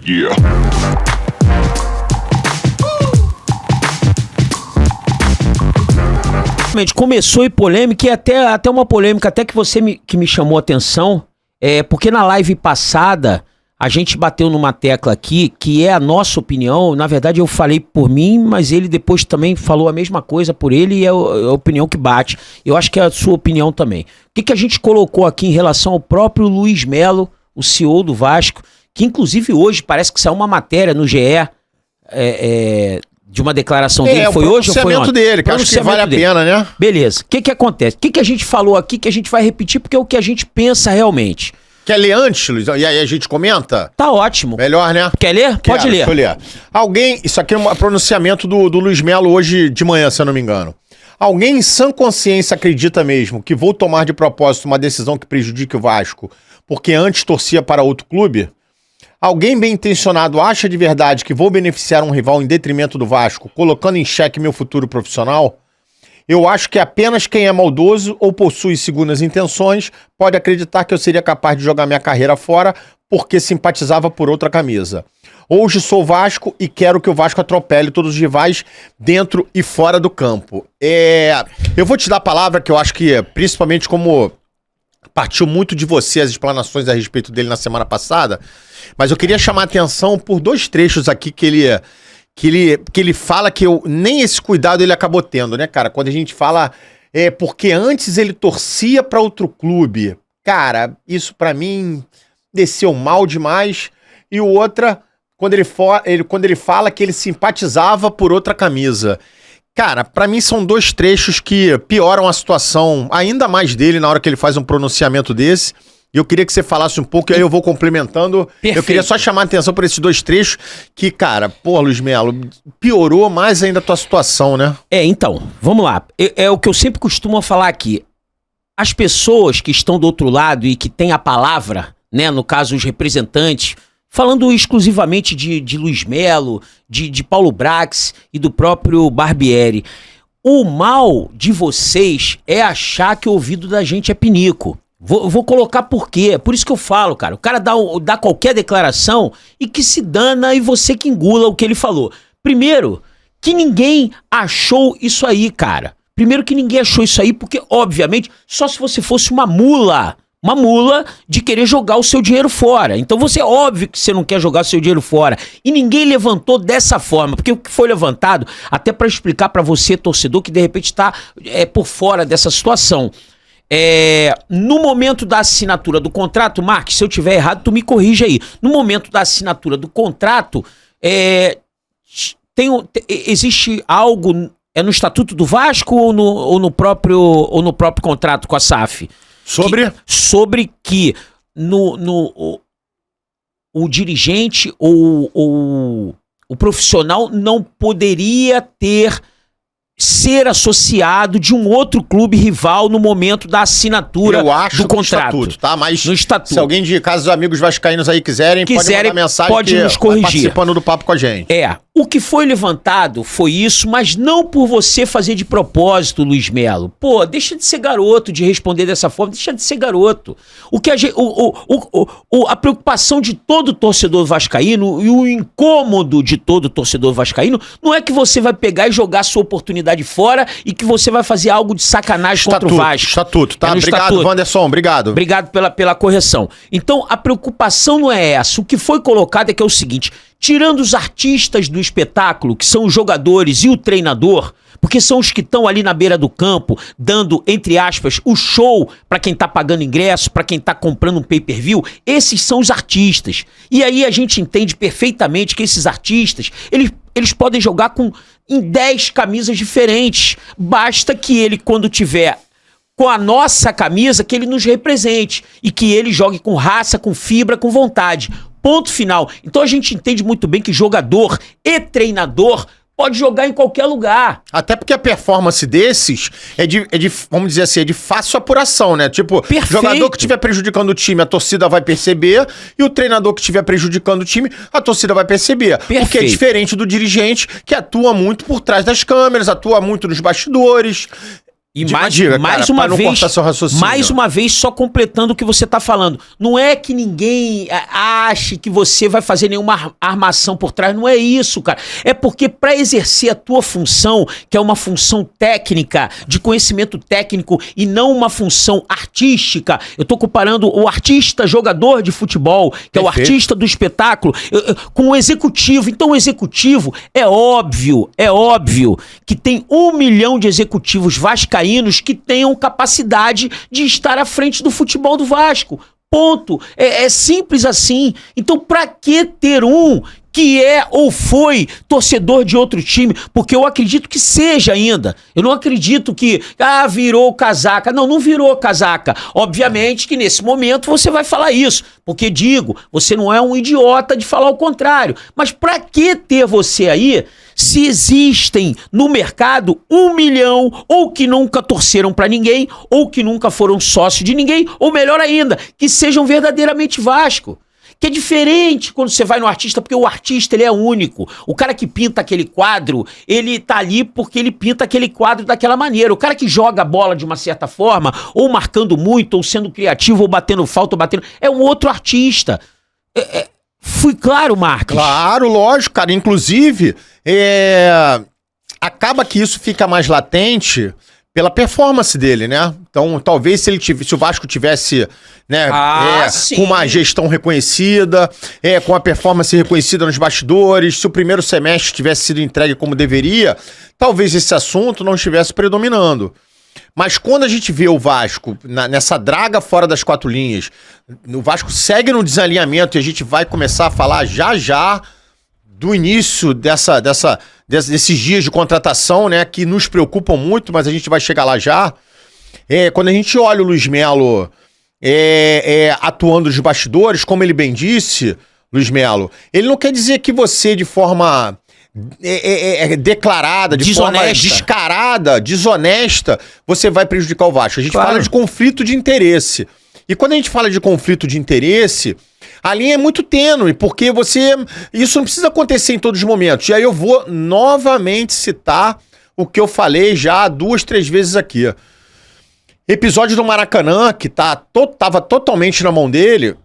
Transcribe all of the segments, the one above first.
Yeah. Começou em polêmica, e até uma polêmica até que que me chamou a atenção, porque na live passada a gente bateu numa tecla aqui, que é a nossa opinião. Na verdade eu falei por mim, mas ele depois também falou a mesma coisa por ele, e é a opinião que bate. Eu acho que é a sua opinião também. O que a gente colocou aqui em relação ao próprio Luiz Melo, o CEO do Vasco, que inclusive hoje parece que saiu uma matéria no GE, de uma declaração dele. Foi hoje ou foi ontem? Dele, que acho que vale a pena, né? Beleza. O que acontece? O que a gente falou aqui que a gente vai repetir, porque é o que a gente pensa realmente. Quer ler antes, Luiz? E aí a gente comenta? Tá ótimo. Melhor, né? Quer ler? Pode ler. Deixa eu ler. Alguém... Isso aqui é um pronunciamento do Luiz Melo hoje de manhã, se eu não me engano. Alguém em sã consciência acredita mesmo que vou tomar de propósito uma decisão que prejudique o Vasco porque antes torcia para outro clube? Alguém bem intencionado acha de verdade que vou beneficiar um rival em detrimento do Vasco, colocando em xeque meu futuro profissional? Eu acho que apenas quem é maldoso ou possui segundas intenções pode acreditar que eu seria capaz de jogar minha carreira fora porque simpatizava por outra camisa. Hoje sou Vasco e quero que o Vasco atropele todos os rivais dentro e fora do campo. Eu vou te dar a palavra que eu acho que, principalmente como partiu muito de você as explanações a respeito dele na semana passada, mas eu queria chamar a atenção por dois trechos aqui que ele fala que nem esse cuidado ele acabou tendo, né, cara? Quando a gente fala, porque antes ele torcia para outro clube. Cara, isso pra mim desceu mal demais. E o outra, quando ele fala que ele simpatizava por outra camisa. Cara, pra mim são dois trechos que pioram a situação ainda mais dele na hora que ele faz um pronunciamento desse. E eu queria que você falasse um pouco, e aí eu vou complementando. Perfeito. Eu queria só chamar a atenção por esses dois trechos que, cara, Luiz Melo, piorou mais ainda a tua situação, né? Então, vamos lá. É o que eu sempre costumo falar aqui. As pessoas que estão do outro lado e que têm a palavra, né, no caso os representantes, falando exclusivamente de Luiz Melo, de Paulo Brax e do próprio Barbieri, o mal de vocês é achar que o ouvido da gente é pinico. Vou colocar por quê. Por isso que eu falo, cara. O cara dá qualquer declaração e que se dana e você que engula o que ele falou. Primeiro, que ninguém achou isso aí, cara. Primeiro que ninguém achou isso aí porque, obviamente, só se você fosse uma mula de querer jogar o seu dinheiro fora. Então óbvio que você não quer jogar o seu dinheiro fora. E ninguém levantou dessa forma, porque o que foi levantado, até para explicar para você, torcedor, que de repente está por fora dessa situação. No momento da assinatura do contrato, Marques, se eu tiver errado, tu me corrija aí. No momento da assinatura do contrato, existe algo no Estatuto do Vasco ou no próprio contrato com a SAF? Sobre que o dirigente ou o profissional não poderia ser associado de um outro clube rival no momento da assinatura do contrato. No estatuto, tá? Mas no estatuto. Se alguém de casa dos amigos vascaínos aí quiserem pode mandar mensagem, pode nos corrigir. Participando do papo com a gente. O que foi levantado foi isso, mas não por você fazer de propósito, Luiz Melo. Pô, deixa de ser garoto de responder dessa forma, deixa de ser garoto. A preocupação de todo torcedor vascaíno e o incômodo de todo torcedor vascaíno não é que você vai pegar e jogar sua oportunidade fora e que você vai fazer algo de sacanagem contra o Vasco. Estatuto, tá? Obrigado, estatuto. Wanderson, obrigado. Obrigado pela correção. Então, a preocupação não é essa. O que foi colocado é que é o seguinte: tirando os artistas do espetáculo, que são os jogadores e o treinador, porque são os que estão ali na beira do campo, dando, entre aspas, o show para quem tá pagando ingresso, para quem tá comprando um pay-per-view, esses são os artistas. E aí a gente entende perfeitamente que esses artistas, eles podem jogar em 10 camisas diferentes. Basta que ele, quando tiver com a nossa camisa, que ele nos represente e que ele jogue com raça, com fibra, com vontade. Ponto final. Então a gente entende muito bem que jogador e treinador pode jogar em qualquer lugar. Até porque a performance desses vamos dizer assim, é de fácil apuração, né? Tipo, Perfeito. Jogador que estiver prejudicando o time, a torcida vai perceber, e o treinador que estiver prejudicando o time, a torcida vai perceber. Perfeito. O que é diferente do dirigente, que atua muito por trás das câmeras, atua muito nos bastidores. E mais uma vez, só completando o que você tá falando. Não é que ninguém ache que você vai fazer nenhuma armação por trás. Não é isso, cara. É porque para exercer a tua função, que é uma função técnica, de conhecimento técnico e não uma função artística. Eu tô comparando o artista jogador de futebol, que é o artista do espetáculo, com o executivo. Então o executivo, é óbvio que tem 1 milhão de executivos vascaínos que tenham capacidade de estar à frente do futebol do Vasco. Ponto. É simples assim. Então, pra que ter um que é ou foi torcedor de outro time? Porque eu acredito que seja ainda. Eu não acredito que, virou casaca. Não virou casaca. Obviamente que nesse momento você vai falar isso. Porque, digo, você não é um idiota de falar o contrário. Mas pra que ter você aí se existem no mercado 1 milhão ou que nunca torceram pra ninguém, ou que nunca foram sócios de ninguém, ou melhor ainda, que sejam verdadeiramente Vasco? Que é diferente quando você vai no artista, porque o artista ele é único. O cara que pinta aquele quadro, ele tá ali porque ele pinta aquele quadro daquela maneira. O cara que joga a bola de uma certa forma, ou marcando muito, ou sendo criativo, ou batendo falta, ou batendo... é um outro artista. Fui claro, Marcos? Claro, lógico, cara. Inclusive, acaba que isso fica mais latente pela performance dele, né? Então, talvez se o Vasco tivesse, né, com uma gestão reconhecida, com a performance reconhecida nos bastidores, se o primeiro semestre tivesse sido entregue como deveria, talvez esse assunto não estivesse predominando. Mas quando a gente vê o Vasco nessa draga fora das 4 linhas, o Vasco segue no desalinhamento e a gente vai começar a falar já do início desses dias de contratação, né, que nos preocupam muito, mas a gente vai chegar lá já. Quando a gente olha o Luiz Melo atuando nos bastidores, como ele bem disse, Luiz Melo, ele não quer dizer que você, de forma declarada, de forma descarada, desonesta, você vai prejudicar o Vasco. A gente fala de conflito de interesse. E quando a gente fala de conflito de interesse, a linha é muito tênue, porque isso não precisa acontecer em todos os momentos. E aí eu vou novamente citar o que eu falei já 2, 3 vezes aqui. Episódio do Maracanã, que tava totalmente na mão dele,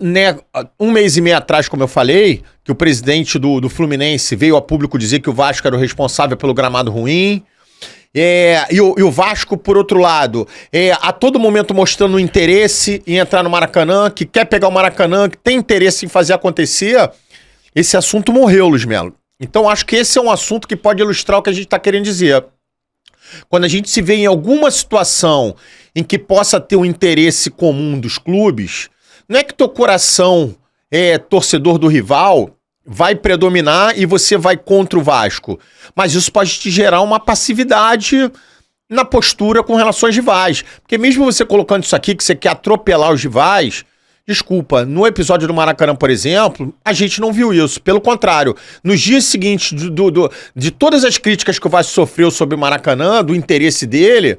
né, 1 mês e meio atrás, como eu falei, que o presidente do Fluminense veio a público dizer que o Vasco era o responsável pelo gramado ruim. E o Vasco, por outro lado, a todo momento mostrando interesse em entrar no Maracanã, que quer pegar o Maracanã, que tem interesse em fazer acontecer. Esse assunto morreu, Luiz Melo. Então acho que esse é um assunto que pode ilustrar o que a gente está querendo dizer. Quando a gente se vê em alguma situação em que possa ter um interesse comum dos clubes, não é que teu coração torcedor do rival vai predominar e você vai contra o Vasco. Mas isso pode te gerar uma passividade na postura com relação aos rivais. Porque mesmo você colocando isso aqui, que você quer atropelar os rivais, desculpa, no episódio do Maracanã, por exemplo, a gente não viu isso. Pelo contrário, nos dias seguintes de todas as críticas que o Vasco sofreu sobre o Maracanã, do interesse dele,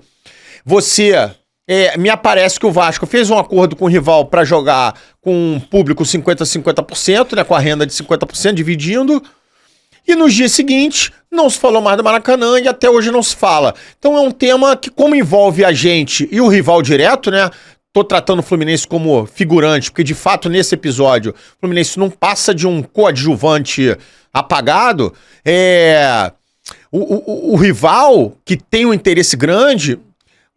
me aparece que o Vasco fez um acordo com o rival para jogar com um público 50-50%, né, com a renda de 50%, dividindo. E nos dias seguintes, não se falou mais do Maracanã e até hoje não se fala. Então é um tema que, como envolve a gente e o rival direto, né? Tô tratando o Fluminense como figurante, porque de fato nesse episódio o Fluminense não passa de um coadjuvante apagado. O rival, que tem um interesse grande,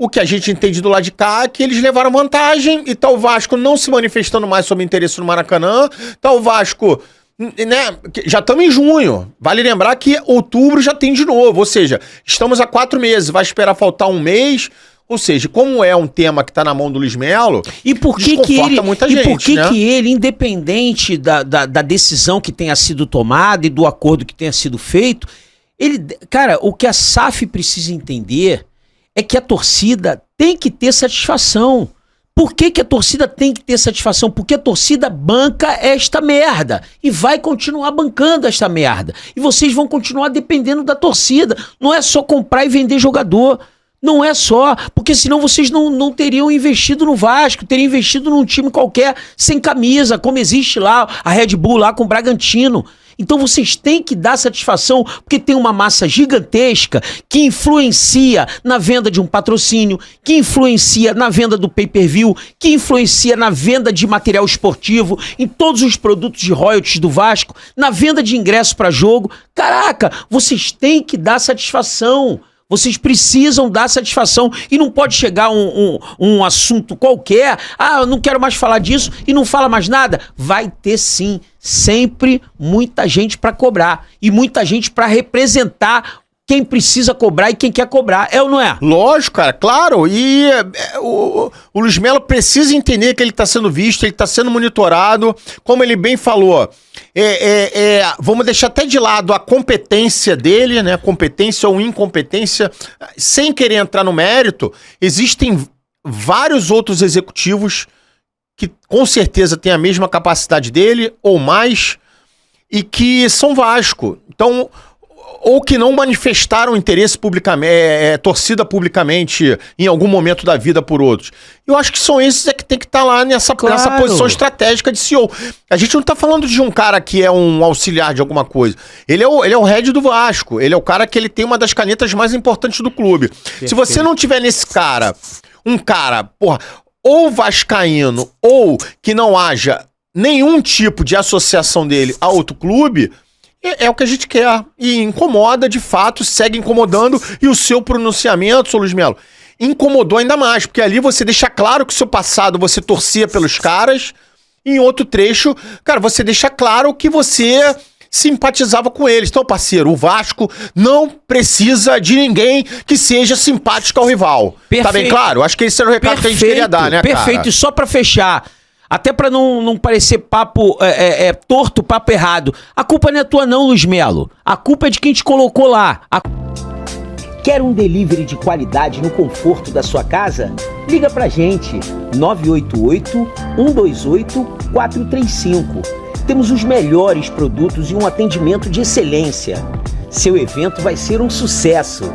o que a gente entende do lado de cá é que eles levaram vantagem e tá o Vasco não se manifestando mais sobre interesse no Maracanã, tá o Vasco, né, já estamos em junho, vale lembrar que outubro já tem de novo, ou seja, estamos há 4 meses, vai esperar faltar 1 mês, ou seja, como é um tema que tá na mão do Luiz Melo, e por que ele, independente da decisão que tenha sido tomada e do acordo que tenha sido feito, cara, o que a SAF precisa entender é que a torcida tem que ter satisfação. Por que a torcida tem que ter satisfação? Porque a torcida banca esta merda e vai continuar bancando esta merda. E vocês vão continuar dependendo da torcida. Não é só comprar e vender jogador. Não é só, porque senão vocês não teriam investido no Vasco, teriam investido num time qualquer sem camisa, como existe lá, a Red Bull lá com o Bragantino. Então vocês têm que dar satisfação, porque tem uma massa gigantesca que influencia na venda de um patrocínio, que influencia na venda do pay-per-view, que influencia na venda de material esportivo, em todos os produtos de royalties do Vasco, na venda de ingresso para jogo. Caraca, vocês têm que dar satisfação. Vocês precisam dar satisfação e não pode chegar um assunto qualquer, eu não quero mais falar disso e não fala mais nada. Vai ter sim, sempre muita gente para cobrar e muita gente para representar quem precisa cobrar e quem quer cobrar, é ou não é? Lógico, cara, claro. E o Luiz Melo precisa entender que ele está sendo visto, ele está sendo monitorado. Como ele bem falou, vamos deixar até de lado a competência dele, né? Competência ou incompetência, sem querer entrar no mérito. Existem vários outros executivos que com certeza têm a mesma capacidade dele ou mais e que são Vasco. Então, ou que não manifestaram interesse publicamente, torcida publicamente em algum momento da vida por outros. Eu acho que são esses que tem que estar lá nessa posição estratégica de CEO. A gente não está falando de um cara que é um auxiliar de alguma coisa. Ele é o head do Vasco. Ele é o cara que ele tem uma das canetas mais importantes do clube. Perfeito. Se você não tiver nesse cara, ou vascaíno, ou que não haja nenhum tipo de associação dele a outro clube, é o que a gente quer. E incomoda, de fato, segue incomodando. E o seu pronunciamento, seu Luiz Melo, incomodou ainda mais. Porque ali você deixa claro que o seu passado você torcia pelos caras. E em outro trecho, cara, você deixa claro que você simpatizava com eles. Então, parceiro, o Vasco não precisa de ninguém que seja simpático ao rival. Perfeito. Tá bem claro? Acho que esse era o recado que a gente queria dar, né, cara? Perfeito. E só pra fechar, até pra não parecer papo torto, papo errado. A culpa não é tua não, Luiz Melo. A culpa é de quem te colocou lá. Quer um delivery de qualidade no conforto da sua casa? Liga pra gente. 988-128-435. Temos os melhores produtos e um atendimento de excelência. Seu evento vai ser um sucesso.